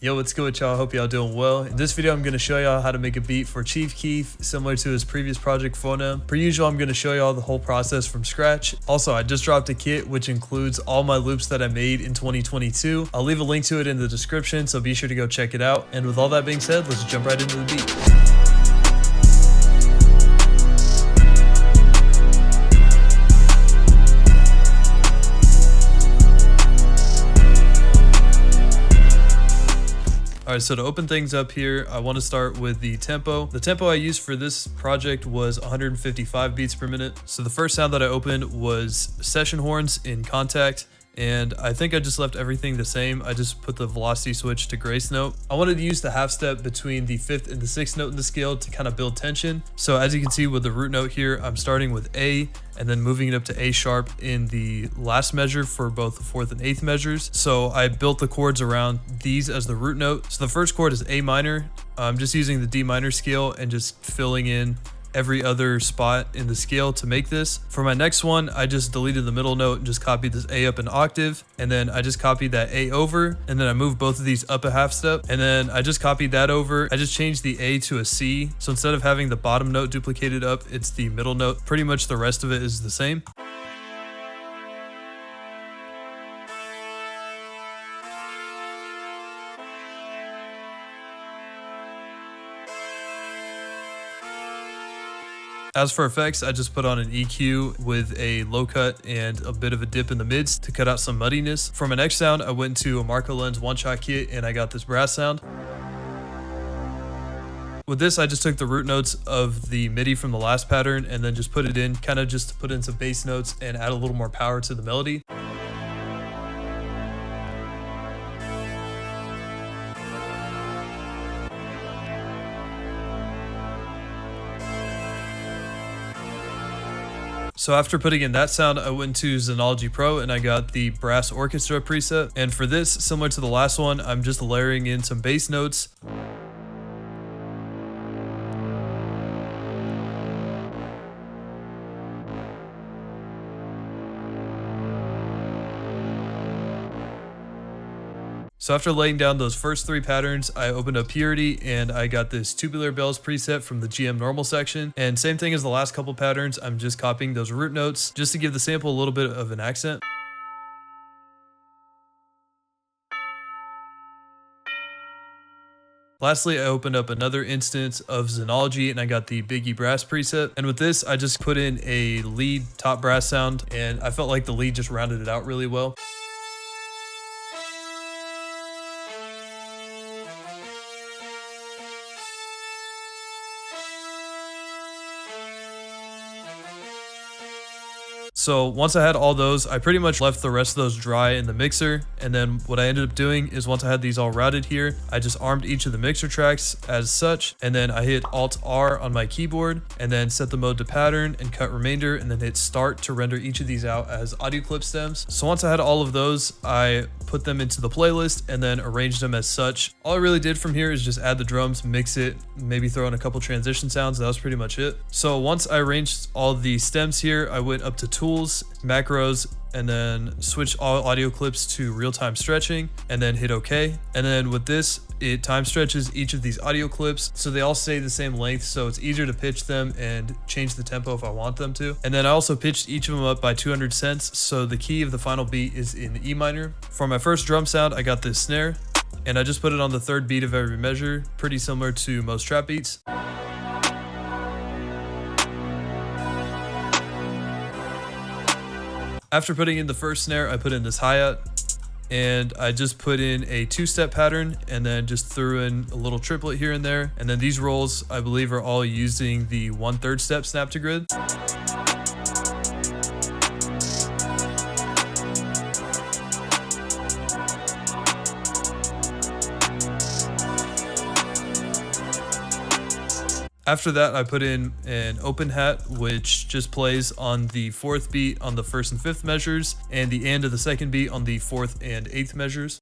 Yo, what's good with y'all? I hope y'all doing well. In this video, I'm going to show y'all how to make a beat for Chief Keef, similar to his previous project, Phonam. Per usual, I'm going to show y'all the whole process from scratch. Also, I just dropped a kit, which includes all my loops that I made in 2022. I'll leave a link to it in the description, so be sure to go check it out. And with all that being said, let's jump right into the beat. Alright, so to open things up here, I want to start with the tempo. The tempo I used for this project was 155 beats per minute. So the first sound that I opened was session horns in Contact, and I think I just left everything the same. I just put the velocity switch to grace note. I wanted to use the half step between the 5th and the 6th note in the scale to kind of build tension. So as you can see with the root note here, I'm starting with A and then moving it up to A sharp in the last measure for both the 4th and 8th measures. So I built the chords around these as the root note. So the first chord is A minor. I'm just using the D minor scale and just filling in every other spot in the scale to make this. For my next one, I just deleted the middle note and just copied this A up an octave, and then I just copied that A over, and then I moved both of these up a half step, and then I just copied that over. I just changed the A to a C, so instead of having the bottom note duplicated up, it's the middle note. Pretty much the rest of it is the same. As for effects, I just put on an EQ with a low cut and a bit of a dip in the mids to cut out some muddiness. For my next sound, I went to a Marco Lens one-shot kit and I got this brass sound. With this, I just took the root notes of the MIDI from the last pattern and then just put it in, kind of just to put in some bass notes and add a little more power to the melody. So after putting in that sound, I went to Synology Pro and I got the brass orchestra preset. And for this, similar to the last one, I'm just layering in some bass notes. So after laying down those first 3 patterns, I opened up Purity and I got this Tubular Bells preset from the GM normal section. And same thing as the last couple patterns, I'm just copying those root notes just to give the sample a little bit of an accent. Lastly, I opened up another instance of Synology and I got the Biggie Brass preset. And with this, I just put in a lead top brass sound and I felt like the lead just rounded it out really well. So once I had all those, I pretty much left the rest of those dry in the mixer. And then what I ended up doing is once I had these all routed here, I just armed each of the mixer tracks as such. And then I hit Alt R on my keyboard and then set the mode to pattern and cut remainder and then hit start to render each of these out as audio clip stems. So once I had all of those, I put them into the playlist and then arranged them as such. All I really did from here is just add the drums, mix it, maybe throw in a couple transition sounds. That was pretty much it. So once I arranged all the stems here, I went up to Tools, Macros, and then switch all audio clips to real-time stretching and then hit OK. And then with this, it time stretches each of these audio clips so they all stay the same length, so it's easier to pitch them and change the tempo if I want them to. And then I also pitched each of them up by 200 cents, so the key of the final beat is in E minor. For my first drum sound, I got this snare and I just put it on the 3rd beat of every measure, pretty similar to most trap beats. After putting in the first snare, I put in this hi-hat and I just put in a 2-step pattern and then just threw in a little triplet here and there. And then these rolls, I believe, are all using the 1/3 step snap to grid. After that, I put in an open hat, which just plays on the 4th beat on the 1st and 5th measures, and the end of the 2nd beat on the 4th and 8th measures.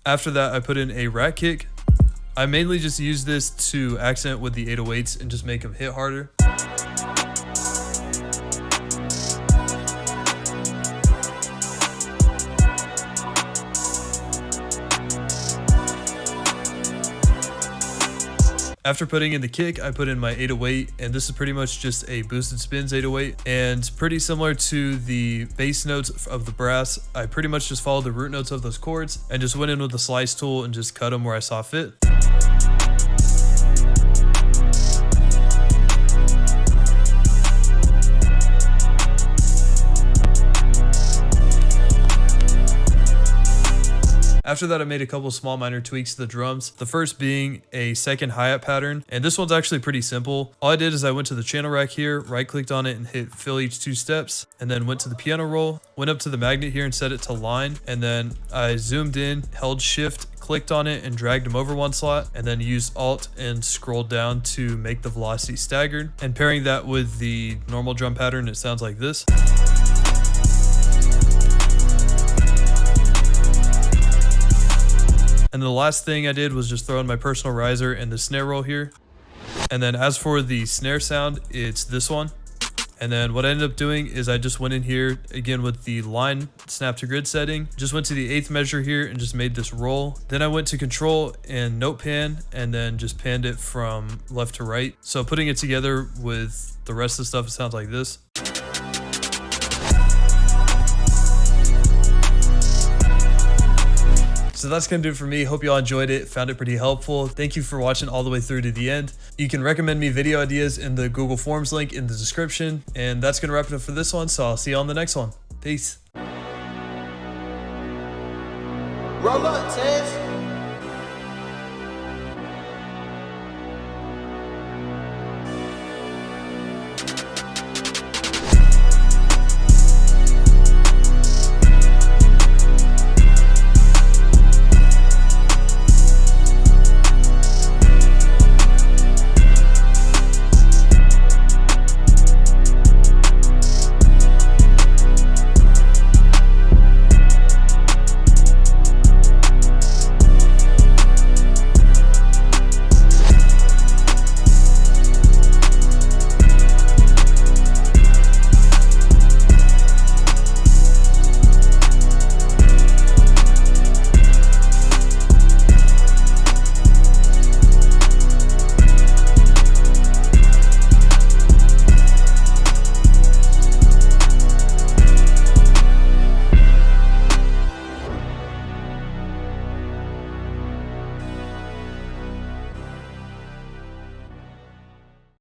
After that, I put in a rat kick. I mainly just use this to accent with the 808s and just make them hit harder. After putting in the kick, I put in my 808, and this is pretty much just a boosted spins 808, and pretty similar to the bass notes of the brass. I pretty much just followed the root notes of those chords and just went in with the slice tool and just cut them where I saw fit. After that, I made a couple small minor tweaks to the drums. The first being a second hi-hat pattern, and this one's actually pretty simple. All I did is I went to the channel rack here, right-clicked on it and hit fill each 2 steps, and then went to the piano roll, went up to the magnet here and set it to line, and then I zoomed in, held shift, clicked on it and dragged them over 1 slot, and then used alt and scrolled down to make the velocity staggered. And pairing that with the normal drum pattern, it sounds like this. And the last thing I did was just throw in my personal riser and the snare roll here. And then as for the snare sound, it's this one. And then what I ended up doing is I just went in here again with the line snap to grid setting, just went to the 8th measure here and just made this roll. Then I went to control and note pan and then just panned it from left to right. So putting it together with the rest of the stuff, it sounds like this. So that's gonna do it for me. Hope y'all enjoyed it, found it pretty helpful. Thank you for watching all the way through to the end. You can recommend me video ideas in the Google Forms link in the description. And that's gonna wrap it up for this one, so I'll see you on the next one. Peace. Robotic.